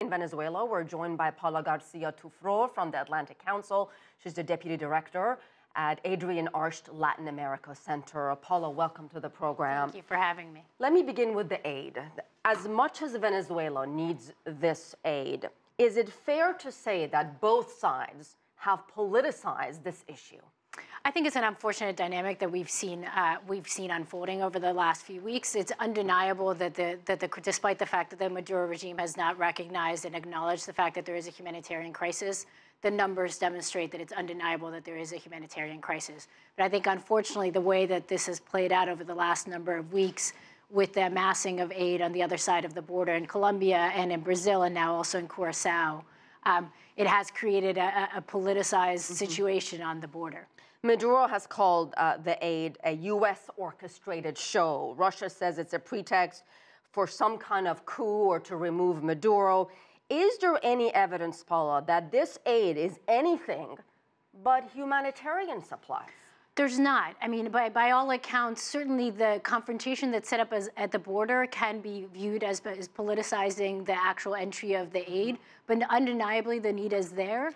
In Venezuela, we're joined by Paula Garcia Tufro from the Atlantic Council. She's the deputy director at Adrienne Arsht Latin America Center. Paula, welcome to the program. Thank you for having me. Let me begin with the aid. As much as Venezuela needs this aid, is it fair to say that both sides have politicized this issue? I think it's an unfortunate dynamic that we've seen unfolding over the last few weeks. It's undeniable that despite the fact that the Maduro regime has not recognized and acknowledged the fact that there is a humanitarian crisis, the numbers demonstrate that it's undeniable that there is a humanitarian crisis. But I think, unfortunately, the way that this has played out over the last number of weeks with the amassing of aid on the other side of the border in Colombia and in Brazil and now also in Curacao, it has created a politicized situation on the border. Maduro has called the aid a U.S.-orchestrated show. Russia says it's a pretext for some kind of coup or to remove Maduro. Is there any evidence, Paula, that this aid is anything but humanitarian supplies? There's not. I mean, by all accounts, certainly the confrontation that's set up at the border can be viewed as politicizing the actual entry of the aid, but undeniably the need is there.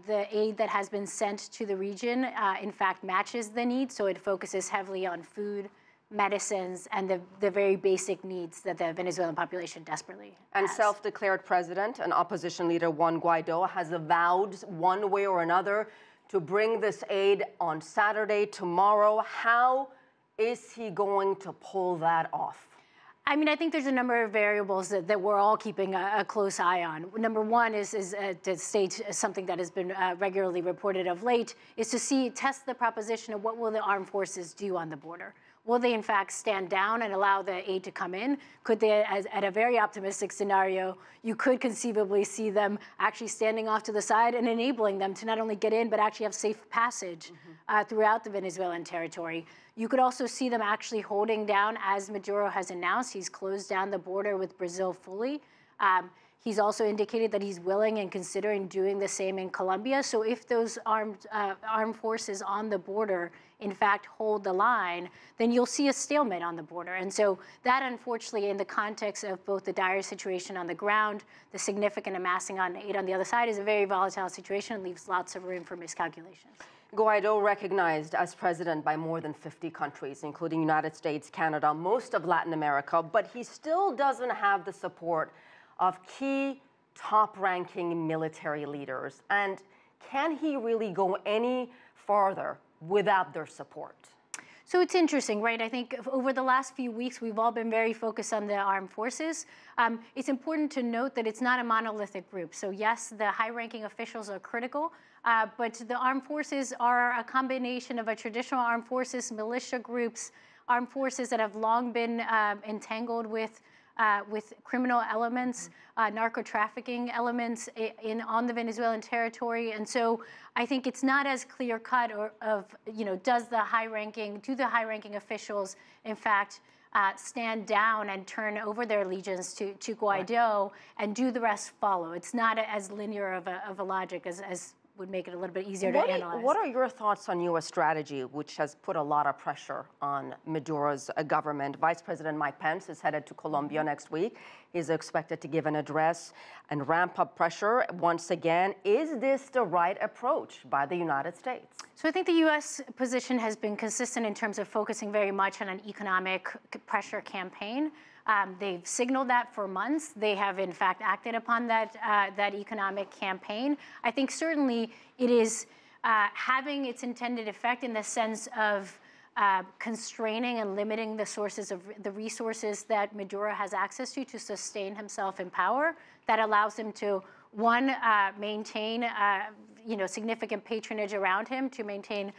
The aid that has been sent to the region, in fact, matches the need, so it focuses heavily on food, medicines, and the very basic needs that the Venezuelan population desperately has. And self-declared president and opposition leader Juan Guaido has avowed one way or another to bring this aid on Saturday, tomorrow. How is he going to pull that off? I mean, I think there's a number of variables that we're all keeping a close eye on. Number one is to state something that has been regularly reported of late, is to test the proposition of what will the armed forces do on the border. Will they, in fact, stand down and allow the aid to come in? Could they, at a very optimistic scenario, you could conceivably see them actually standing off to the side and enabling them to not only get in, but actually have safe passage throughout the Venezuelan territory. You could also see them actually holding down, as Maduro has announced, he's closed down the border with Brazil fully. He's also indicated that he's willing and considering doing the same in Colombia. So if those armed forces on the border, in fact, hold the line, then you'll see a stalemate on the border. And so that, unfortunately, in the context of both the dire situation on the ground, the significant amassing on aid on the other side, is a very volatile situation and leaves lots of room for miscalculations. Guaido recognized as president by more than 50 countries, including United States, Canada, most of Latin America, but he still doesn't have the support of key top-ranking military leaders. And can he really go any farther without their support? So it's interesting, right? I think over the last few weeks, we've all been very focused on the armed forces. It's important to note that it's not a monolithic group. So yes, the high-ranking officials are critical, but the armed forces are a combination of a traditional armed forces, militia groups, armed forces that have long been entangled with criminal elements, narco-trafficking elements on the Venezuelan territory. And so I think it's not as clear-cut do the high-ranking officials, in fact, stand down and turn over their allegiance to Guaido, and do the rest follow. It's not as linear of a logic as would make it a little bit easier to analyze. What are your thoughts on U.S. strategy, which has put a lot of pressure on Maduro's government? Vice President Mike Pence is headed to Colombia next week. He's expected to give an address and ramp up pressure once again. Is this the right approach by the United States? So I think the U.S. position has been consistent in terms of focusing very much on an economic pressure campaign. They've signaled that for months. They have, in fact, acted upon that economic campaign. I think certainly it is having its intended effect in the sense of constraining and limiting the sources of the resources that Maduro has access to sustain himself in power. That allows him to, one, maintain significant patronage around him, to maintain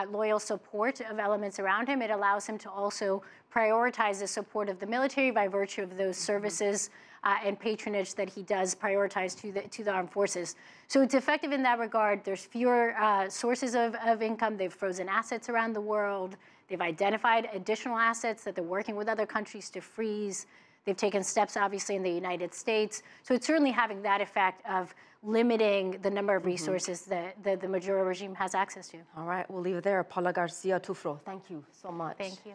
loyal support of elements around him. It allows him to also prioritize the support of the military by virtue of those services and patronage that he does prioritize to the armed forces. So it's effective in that regard. There's fewer sources of income. They've frozen assets around the world. They've identified additional assets that they're working with other countries to freeze. They've taken steps, obviously, in the United States. So it's certainly having that effect of limiting the number of resources that the Maduro regime has access to. All right, we'll leave it there. Paula Garcia Tufro, thank you so much. Thank you.